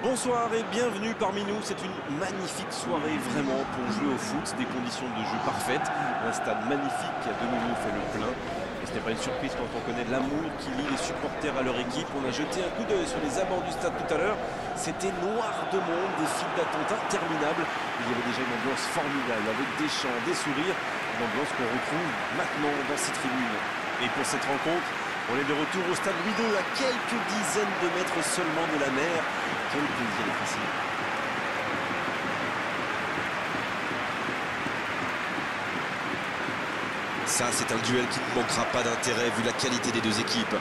Bonsoir et bienvenue parmi nous. C'est une magnifique soirée vraiment pour jouer au foot, des conditions de jeu parfaites, un stade magnifique qui à demi fait le plein. Et ce n'est pas une surprise quand on connaît l'amour qui lie les supporters à leur équipe. On a jeté un coup d'œil sur les abords du stade tout à l'heure. C'était noir de monde, des files d'attente interminables. Il y avait déjà une ambiance formidable avec des chants, des sourires, une ambiance qu'on retrouve maintenant dans ces tribunes. Et pour cette rencontre, on est de retour au stade Louis II, à quelques dizaines de mètres seulement de la mer. Quel plaisir d'être ici. Ça, c'est un duel qui ne manquera pas d'intérêt vu la qualité des deux équipes.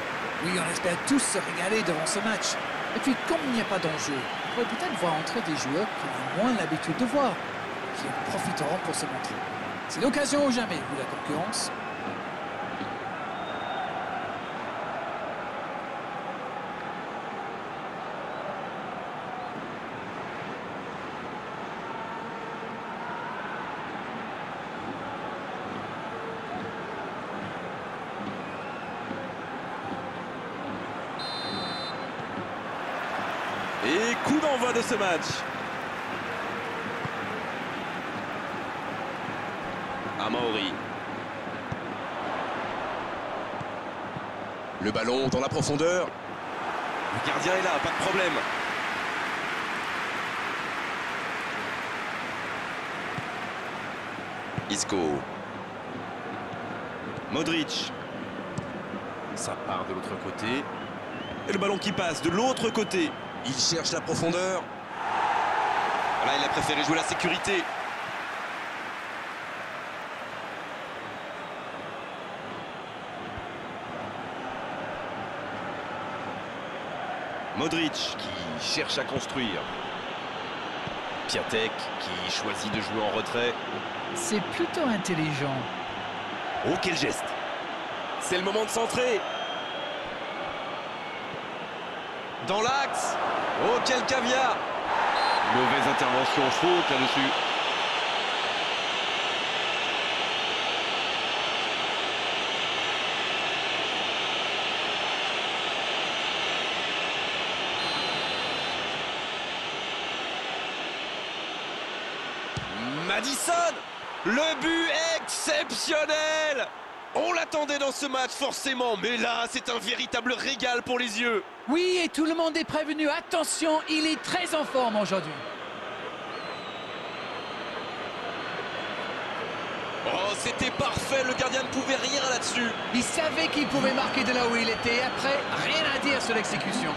Oui, on espère tous se régaler devant ce match. Et puis, comme il n'y a pas d'enjeu, on pourrait peut-être voir entrer des joueurs qui ont moins l'habitude de voir, qui en profiteront pour se montrer. C'est l'occasion ou jamais, vu la concurrence. Et coup d'envoi de ce match. Amaury. Le ballon dans la profondeur. Le gardien est là, pas de problème. Isco. Modric. Ça part de l'autre côté. Et le ballon qui passe de l'autre côté. Il cherche la profondeur. Là, il a préféré jouer la sécurité. Modric qui cherche à construire. Piatek qui choisit de jouer en retrait. C'est plutôt intelligent. Oh, quel geste! C'est le moment de centrer. Dans l'axe. Oh, quel caviar! Mauvaise intervention, faute là-dessus. Madison! Le but exceptionnel! On l'attendait dans ce match forcément, mais là, c'est un véritable régal pour les yeux. Oui, et tout le monde est prévenu. Attention, il est très en forme aujourd'hui. Oh, c'était parfait, le gardien ne pouvait rien là-dessus. Il savait qu'il pouvait marquer de là où il était. Et après, rien à dire sur l'exécution.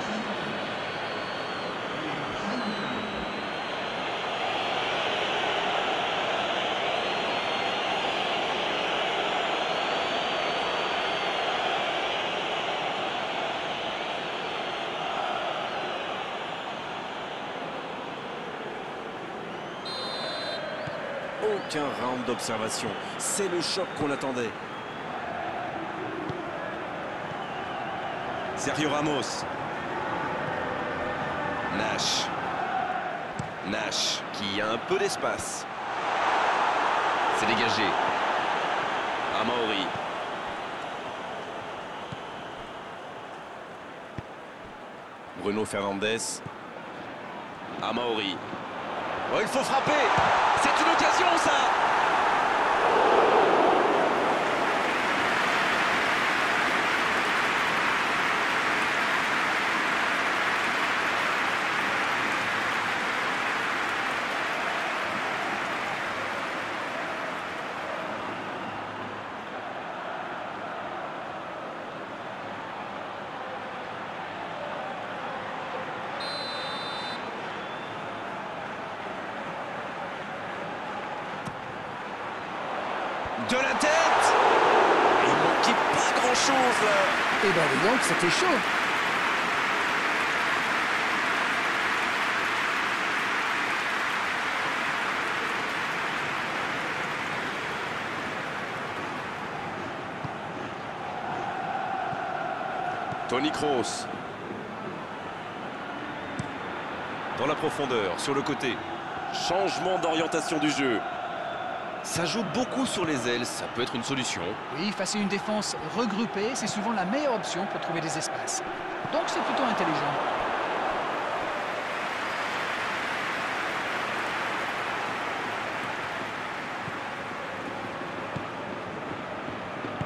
Aucun round d'observation. C'est le choc qu'on attendait. Sergio Ramos. Nash qui a un peu d'espace. C'est dégagé. Amaury. Bruno Fernandes. Amaury. Oh, il faut frapper. C'est une occasion, ça. De la tête. Il manquait pas grand-chose, là. Eh ben, dis donc, c'était chaud. Toni Kroos. Dans la profondeur, sur le côté. Changement d'orientation du jeu. Ça joue beaucoup sur les ailes, ça peut être une solution. Oui, face à une défense regroupée, c'est souvent la meilleure option pour trouver des espaces. Donc c'est plutôt intelligent.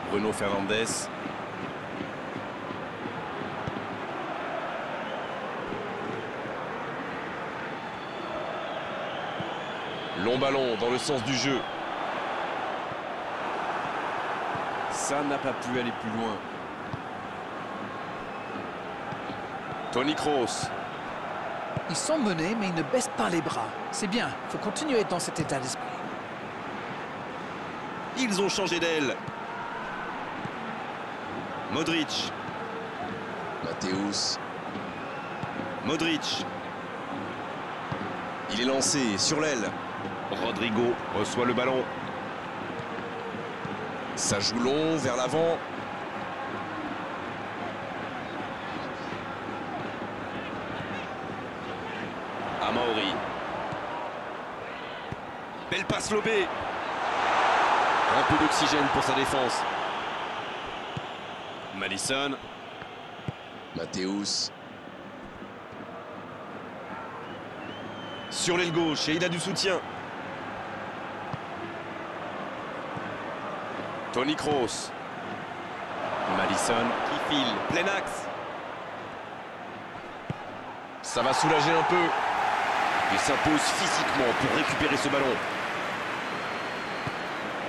Bruno Fernandes. Long ballon dans le sens du jeu. Ça n'a pas pu aller plus loin. Toni Kroos. Ils sont menés, mais ils ne baissent pas les bras. C'est bien, il faut continuer dans cet état d'esprit. Ils ont changé d'aile. Modric. Matthäus. Modric. Il est lancé sur l'aile. Rodrigo reçoit le ballon. Ça joue long vers l'avant. Amauri. Belle passe lobée. Un peu d'oxygène pour sa défense. Madison. Matthäus. Sur l'aile gauche et il a du soutien. Toni Kroos. Madison qui file. Plein axe. Ça va soulager un peu. Il s'impose physiquement pour récupérer ce ballon.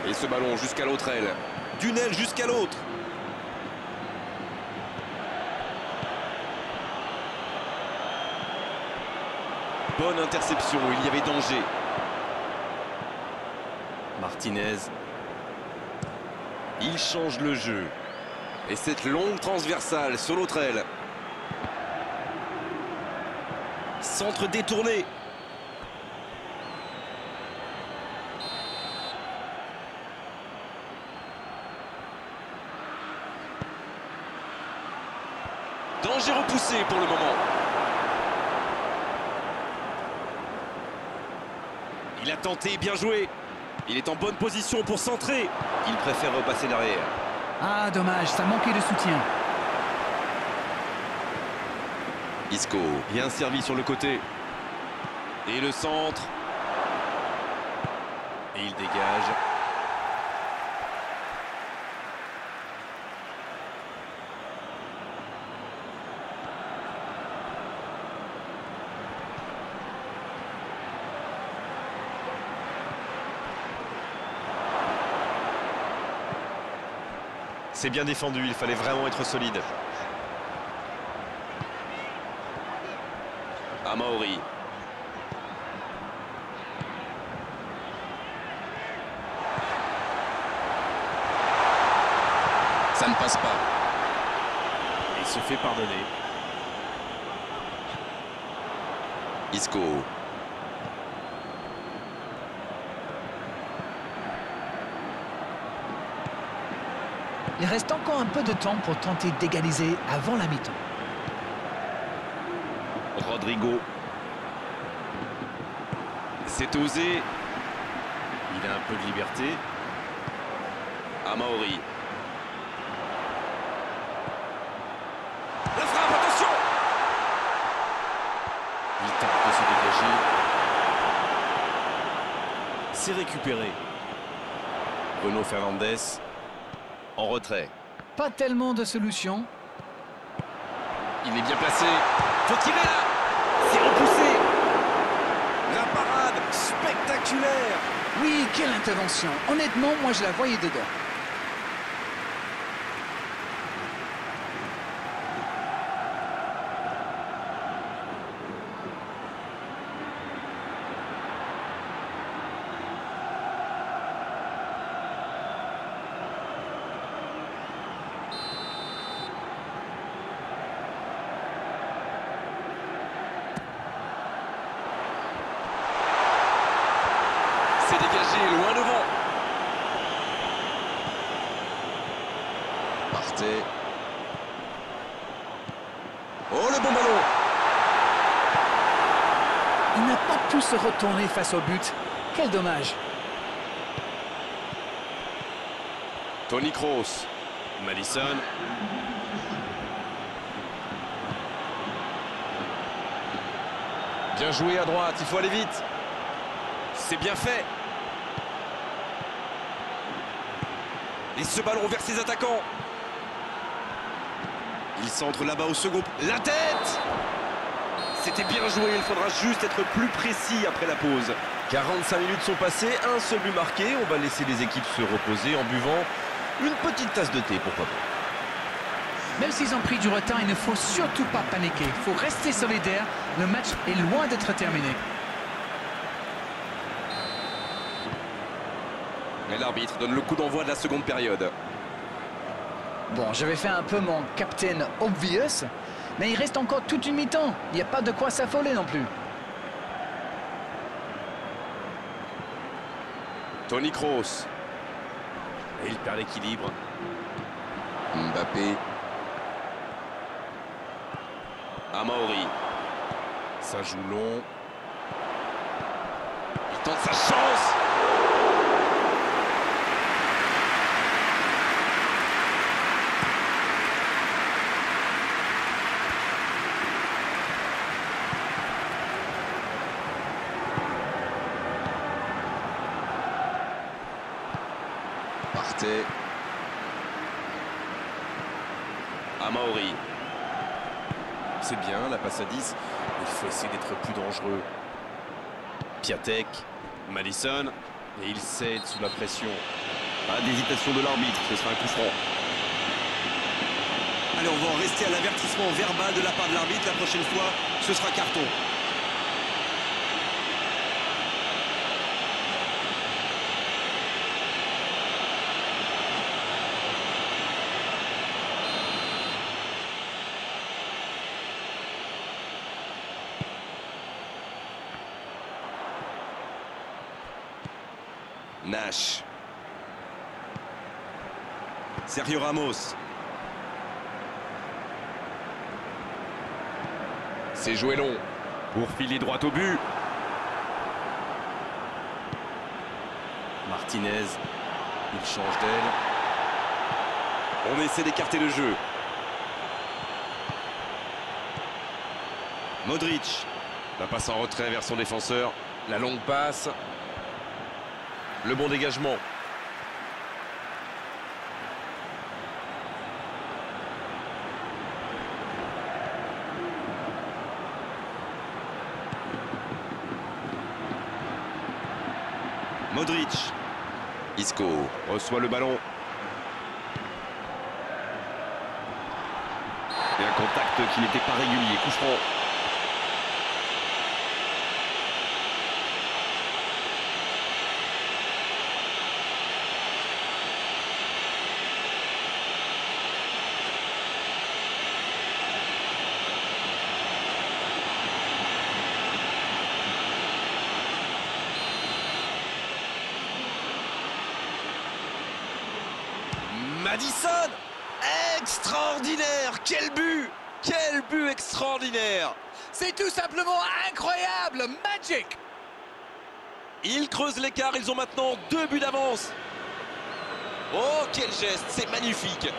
Et ce ballon jusqu'à l'autre aile. D'une aile jusqu'à l'autre. Bonne interception, il y avait danger. Martinez. Il change le jeu. Et cette longue transversale sur l'autre aile. Centre détourné. Danger repoussé pour le moment. Il a tenté, bien joué. Il est en bonne position pour centrer. Il préfère repasser derrière. Ah, dommage, ça manquait de soutien. Isco, bien servi sur le côté. Et le centre. Et il dégage. C'est bien défendu, il fallait vraiment être solide. Amauri. Ça ne passe pas. Il se fait pardonner. Isco. Il reste encore un peu de temps pour tenter d'égaliser avant la mi-temps. Rodrigo. C'est osé. Il a un peu de liberté. Amauri. La frappe, attention! Il tente de se dégager. C'est récupéré. Bruno Fernandes. En retrait. Pas tellement de solutions. Il est bien placé. Faut tirer là. C'est repoussé. La parade spectaculaire. Oui, quelle intervention. Honnêtement, moi je la voyais dedans. C'est dégagé loin devant. Partez. Oh, le bon ballon. Il n'a pas pu se retourner face au but. Quel dommage. Toni Kroos. Madison. Bien joué à droite, il faut aller vite. C'est bien fait. Et ce ballon vers ses attaquants. Il centre là-bas au second. La tête! C'était bien joué, il faudra juste être plus précis après la pause. 45 minutes sont passées, un seul but marqué. On va laisser les équipes se reposer en buvant une petite tasse de thé, pourquoi pas. Même s'ils ont pris du retard, il ne faut surtout pas paniquer. Il faut rester solidaire. Le match est loin d'être terminé. Et l'arbitre donne le coup d'envoi de la seconde période. Bon, j'avais fait un peu mon captain obvious, mais il reste encore toute une mi-temps. Il n'y a pas de quoi s'affoler non plus. Toni Kroos. Et il perd l'équilibre. Mbappé. Amauri. Ça joue long. Il tente sa chance. Partey. Amauri. C'est bien, la passe à 10. Il faut essayer d'être plus dangereux. Piatek. Madison. Et il cède sous la pression. Pas d'hésitation de l'arbitre, ce sera un coup franc. Allez, on va en rester à l'avertissement verbal de la part de l'arbitre. La prochaine fois, ce sera carton. Nash. Sergio Ramos. C'est joué long pour filer droit au but. Martinez. Il change d'aile. On essaie d'écarter le jeu. Modric. La passe en retrait vers son défenseur. La longue passe. Le bon dégagement. Modric. Isco reçoit le ballon. Et un contact qui n'était pas régulier. Coup franc. Madison! Extraordinaire! Quel but! Quel but extraordinaire! C'est tout simplement incroyable! Magic! Ils creusent l'écart, ils ont maintenant 2 buts d'avance. Oh, quel geste! C'est magnifique!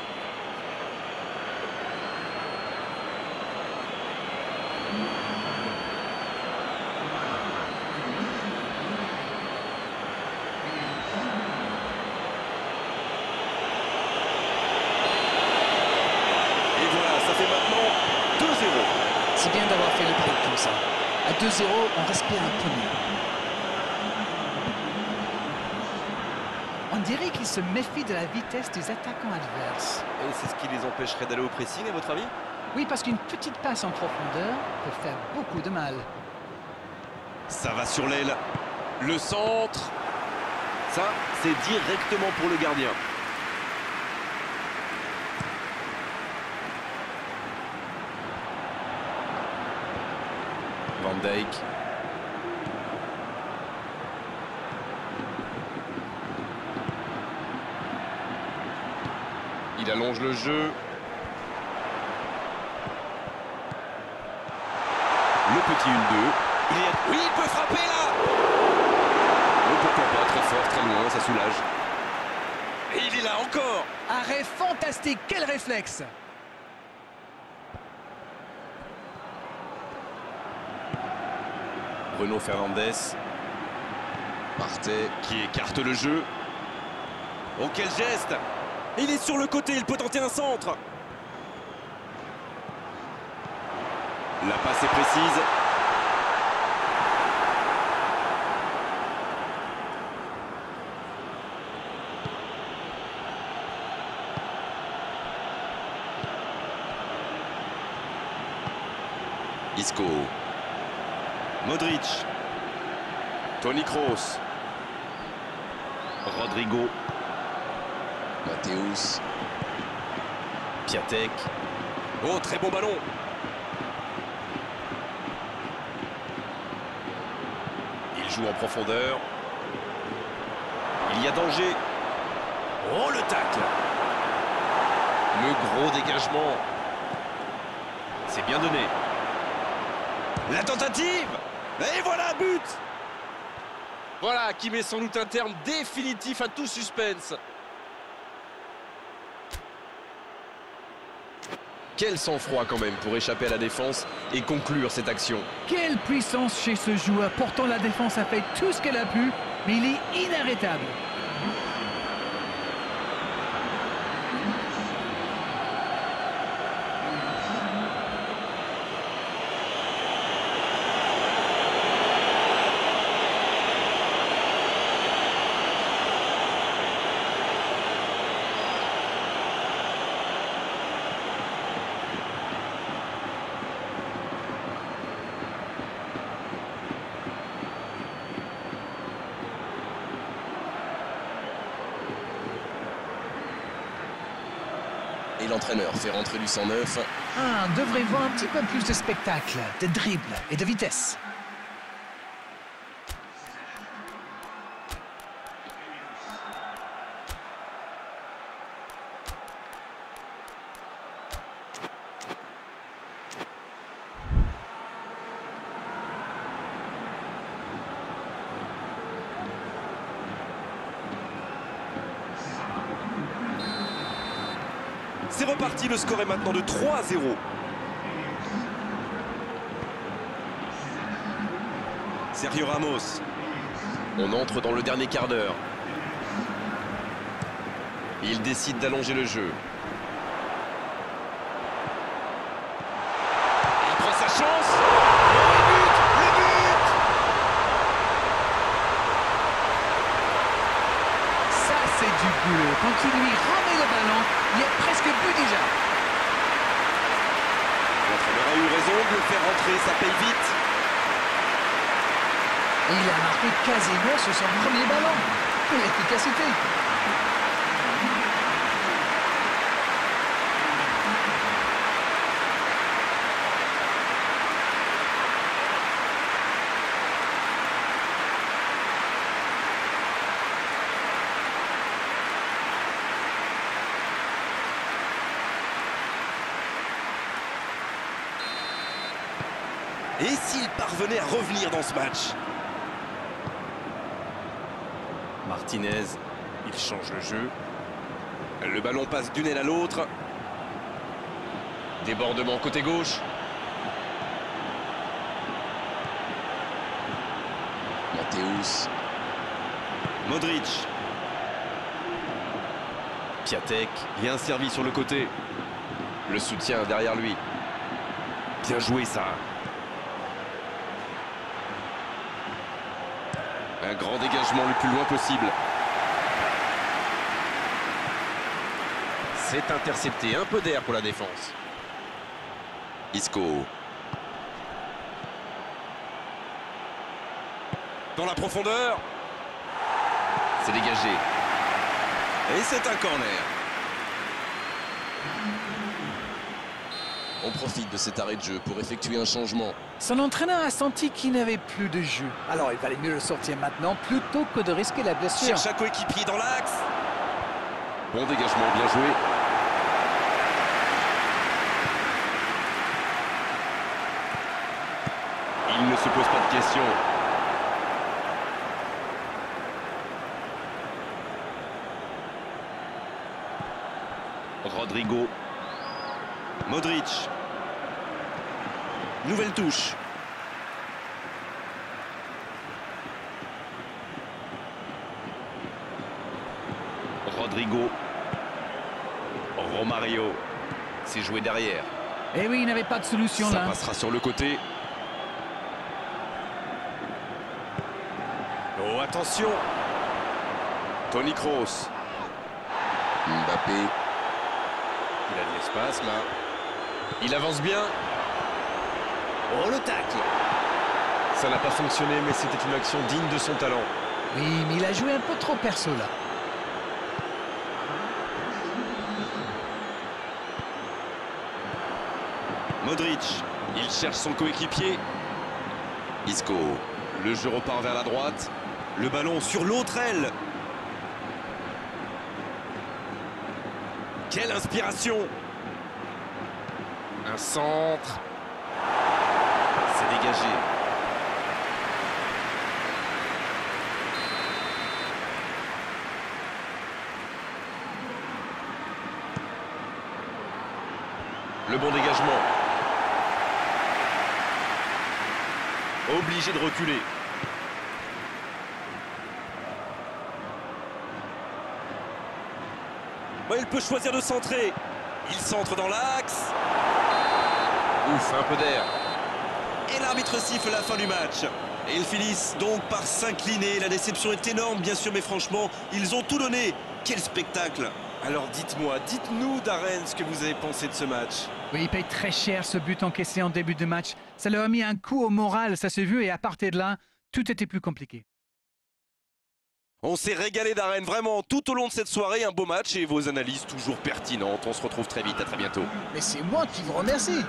C'est bien d'avoir fait le break comme ça. À 2-0, on respire un peu mieux. On dirait qu'ils se méfient de la vitesse des attaquants adverses. Et c'est ce qui les empêcherait d'aller au pressing, à votre avis? Oui, parce qu'une petite passe en profondeur peut faire beaucoup de mal. Ça va sur l'aile. Le centre. Ça, c'est directement pour le gardien. Van Dijk. Il allonge le jeu. Le petit 1-2. Oui, il peut frapper là. Mais pourquoi pas, très fort, très loin, ça soulage. Et il est là encore. Arrêt fantastique, quel réflexe! Bruno Fernandes. Partey qui écarte le jeu. Oh, quel geste! Il est sur le côté, il peut tenter un centre. La passe est précise. Isco. Modric. Toni Kroos. Rodrigo. Matthäus. Piatek. Oh, très bon ballon. Il joue en profondeur. Il y a danger. Oh, le tacle. Le gros dégagement. C'est bien donné. La tentative. Et voilà, but. Voilà qui met sans doute un terme définitif à tout suspense. Quel sang-froid quand même pour échapper à la défense et conclure cette action. Quelle puissance chez ce joueur. Pourtant, la défense a fait tout ce qu'elle a pu, mais il est inarrêtable. Et l'entraîneur fait rentrer du 109. On devrait voir un petit peu plus de spectacle, de dribble et de vitesse. C'est reparti, le score est maintenant de 3-0. Sergio Ramos. On entre dans le dernier quart d'heure. Il décide d'allonger le jeu. Il prend sa chance. Le but. Ça, c'est du boulot. Quand il lui remet le ballon, il y a presque but déjà. L'entraîneur a eu raison de le faire rentrer, ça paye vite. Et il a marqué quasiment sur son premier ballon. Quelle efficacité! Et s'il parvenait à revenir dans ce match? Martinez, il change le jeu. Le ballon passe d'une aile à l'autre. Débordement côté gauche. Matthäus. Modric. Piatek, bien servi sur le côté. Le soutien derrière lui. Bien joué ça. Un grand dégagement le plus loin possible. C'est intercepté, un peu d'air pour la défense. Isco. Dans la profondeur. C'est dégagé. Et c'est un corner. On profite de cet arrêt de jeu pour effectuer un changement. Son entraîneur a senti qu'il n'avait plus de jus. Alors il valait mieux le sortir maintenant plutôt que de risquer la blessure. Cherche un coéquipier dans l'axe. Bon dégagement, bien joué. Il ne se pose pas de questions. Rodrigo. Modric. Nouvelle touche. Rodrigo. Romario. C'est joué derrière. Et oui, il n'avait pas de solution Ça là. passera sur le côté. Oh, attention. Toni Kroos. Mbappé. Il a de l'espace là. Il avance bien. Oh, le tacle. Ça n'a pas fonctionné, mais c'était une action digne de son talent. Oui, mais il a joué un peu trop perso là. Modric. Il cherche son coéquipier. Isco. Le jeu repart vers la droite. Le ballon sur l'autre aile. Quelle inspiration! Un centre. C'est dégagé. Le bon dégagement. Obligé de reculer. Bon, il peut choisir de centrer. Il centre dans l'axe. Ouf, un peu d'air. Et l'arbitre siffle la fin du match. Et ils finissent donc par s'incliner. La déception est énorme, bien sûr, mais franchement, ils ont tout donné. Quel spectacle! Alors dites-moi, dites-nous, Darren, ce que vous avez pensé de ce match. Oui, il paye très cher ce but encaissé en début de match. Ça leur a mis un coup au moral, ça s'est vu, et à partir de là, tout était plus compliqué. On s'est régalé, Darren, vraiment, tout au long de cette soirée. Un beau match et vos analyses toujours pertinentes. On se retrouve très vite, à très bientôt. Mais c'est moi qui vous remercie.